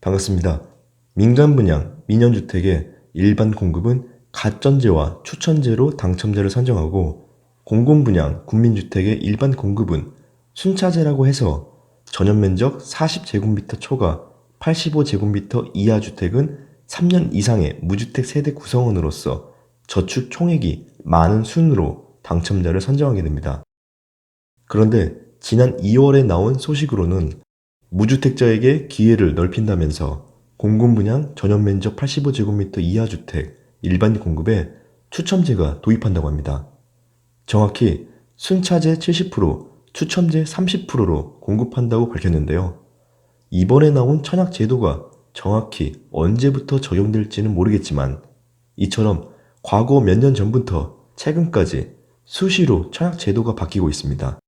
반갑습니다. 민간 분양, 민연주택의 일반 공급은 가점제와 추천제로 당첨자를 선정하고, 공공분양, 국민주택의 일반 공급은 순차제라고 해서 전용면적 40제곱미터 초과 85제곱미터 이하 주택은 3년 이상의 무주택 세대 구성원으로서 저축 총액이 많은 순으로 당첨자를 선정하게 됩니다. 그런데 지난 2월에 나온 소식으로는 무주택자에게 기회를 넓힌다면서 공공분양 전용면적 85제곱미터 이하 주택 일반 공급에 추첨제가 도입한다고 합니다. 정확히 순차제 70%, 추첨제 30%로 공급한다고 밝혔는데요. 이번에 나온 청약제도가 정확히 언제부터 적용될지는 모르겠지만, 이처럼 과거 몇 년 전부터 최근까지 수시로 청약제도가 바뀌고 있습니다.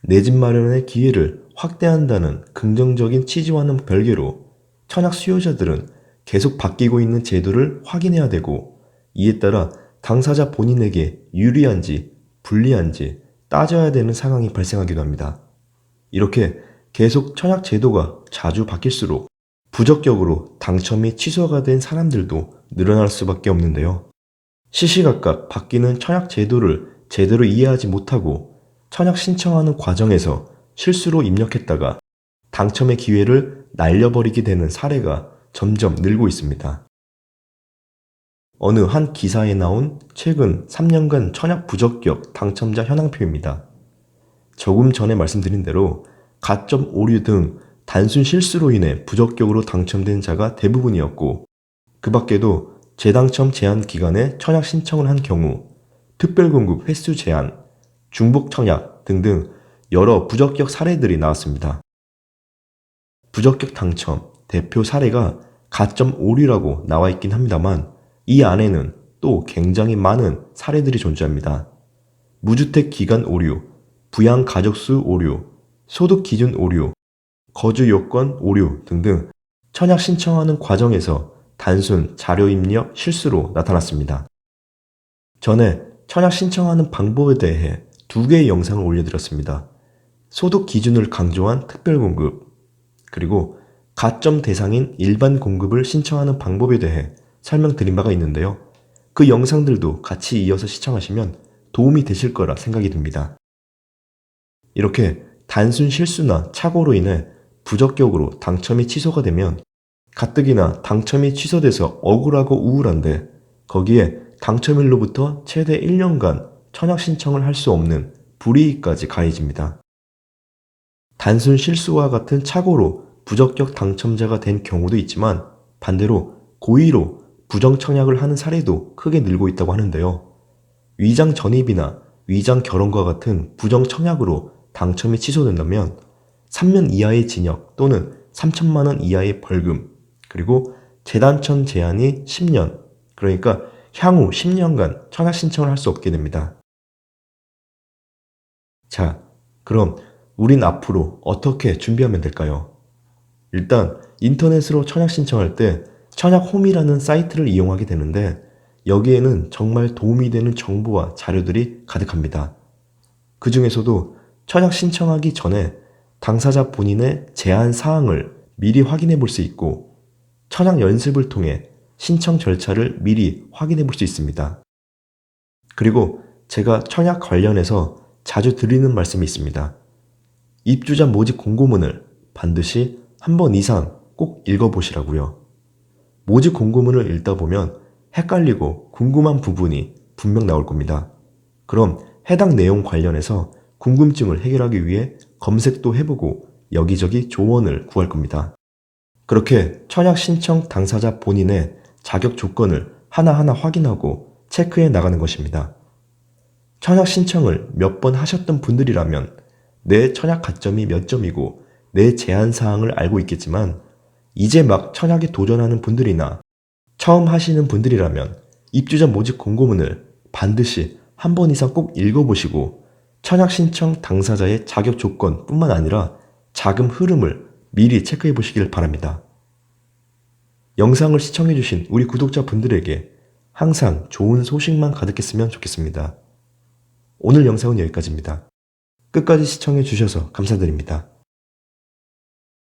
내 집 마련의 기회를 확대한다는 긍정적인 취지와는 별개로 청약 수요자들은 계속 바뀌고 있는 제도를 확인해야 되고, 이에 따라 당사자 본인에게 유리한지 불리한지 따져야 되는 상황이 발생하기도 합니다. 이렇게 계속 청약 제도가 자주 바뀔수록 부적격으로 당첨이 취소가 된 사람들도 늘어날 수밖에 없는데요. 시시각각 바뀌는 청약 제도를 제대로 이해하지 못하고 청약 신청하는 과정에서 실수로 입력했다가 당첨의 기회를 날려버리게 되는 사례가 점점 늘고 있습니다. 어느 한 기사에 나온 최근 3년간 청약 부적격 당첨자 현황표입니다. 조금 전에 말씀드린 대로 가점 오류 등 단순 실수로 인해 부적격으로 당첨된 자가 대부분이었고, 그 밖에도 재당첨 제한 기간에 청약 신청을 한 경우 특별공급 횟수 제한, 중복 청약 등등 여러 부적격 사례들이 나왔습니다. 부적격 당첨 대표 사례가 가점 오류라고 나와 있긴 합니다만, 이 안에는 또 굉장히 많은 사례들이 존재합니다. 무주택 기간 오류, 부양 가족수 오류, 소득 기준 오류, 거주 요건 오류 등등 청약 신청하는 과정에서 단순 자료 입력 실수로 나타났습니다. 전에 청약 신청하는 방법에 대해 2개의 영상을 올려드렸습니다. 소득 기준을 강조한 특별공급, 그리고 가점 대상인 일반 공급을 신청하는 방법에 대해 설명드린 바가 있는데요. 그 영상들도 같이 이어서 시청하시면 도움이 되실 거라 생각이 듭니다. 이렇게 단순 실수나 착오로 인해 부적격으로 당첨이 취소가 되면 가뜩이나 당첨이 취소돼서 억울하고 우울한데, 거기에 당첨일로부터 최대 1년간 청약 신청을 할 수 없는 불이익까지 가해집니다. 단순 실수와 같은 착오로 부적격 당첨자가 된 경우도 있지만, 반대로 고의로 부정 청약을 하는 사례도 크게 늘고 있다고 하는데요. 위장 전입이나 위장 결혼과 같은 부정 청약으로 당첨이 취소된다면 3년 이하의 징역 또는 3천만 원 이하의 벌금, 그리고 재당첨 제한이 10년, 그러니까 향후 10년간 청약 신청을 할 수 없게 됩니다. 자, 그럼 우린 앞으로 어떻게 준비하면 될까요? 일단 인터넷으로 청약 신청할 때 청약홈이라는 사이트를 이용하게 되는데, 여기에는 정말 도움이 되는 정보와 자료들이 가득합니다. 그 중에서도 청약 신청하기 전에 당사자 본인의 제한 사항을 미리 확인해 볼 수 있고, 청약 연습을 통해 신청 절차를 미리 확인해 볼 수 있습니다. 그리고 제가 청약 관련해서 자주 드리는 말씀이 있습니다. 입주자 모집 공고문을 반드시 한 번 이상 꼭 읽어보시라고요. 모집 공고문을 읽다 보면 헷갈리고 궁금한 부분이 분명 나올 겁니다. 그럼 해당 내용 관련해서 궁금증을 해결하기 위해 검색도 해보고 여기저기 조언을 구할 겁니다. 그렇게 청약 신청 당사자 본인의 자격 조건을 하나하나 확인하고 체크해 나가는 것입니다. 청약 신청을 몇 번 하셨던 분들이라면 내 청약 가점이 몇 점이고 내 제한 사항을 알고 있겠지만, 이제 막 청약에 도전하는 분들이나 처음 하시는 분들이라면 입주자 모집 공고문을 반드시 한 번 이상 꼭 읽어보시고 청약 신청 당사자의 자격 조건 뿐만 아니라 자금 흐름을 미리 체크해 보시길 바랍니다. 영상을 시청해 주신 우리 구독자분들에게 항상 좋은 소식만 가득했으면 좋겠습니다. 오늘 영상은 여기까지입니다. 끝까지 시청해 주셔서 감사드립니다.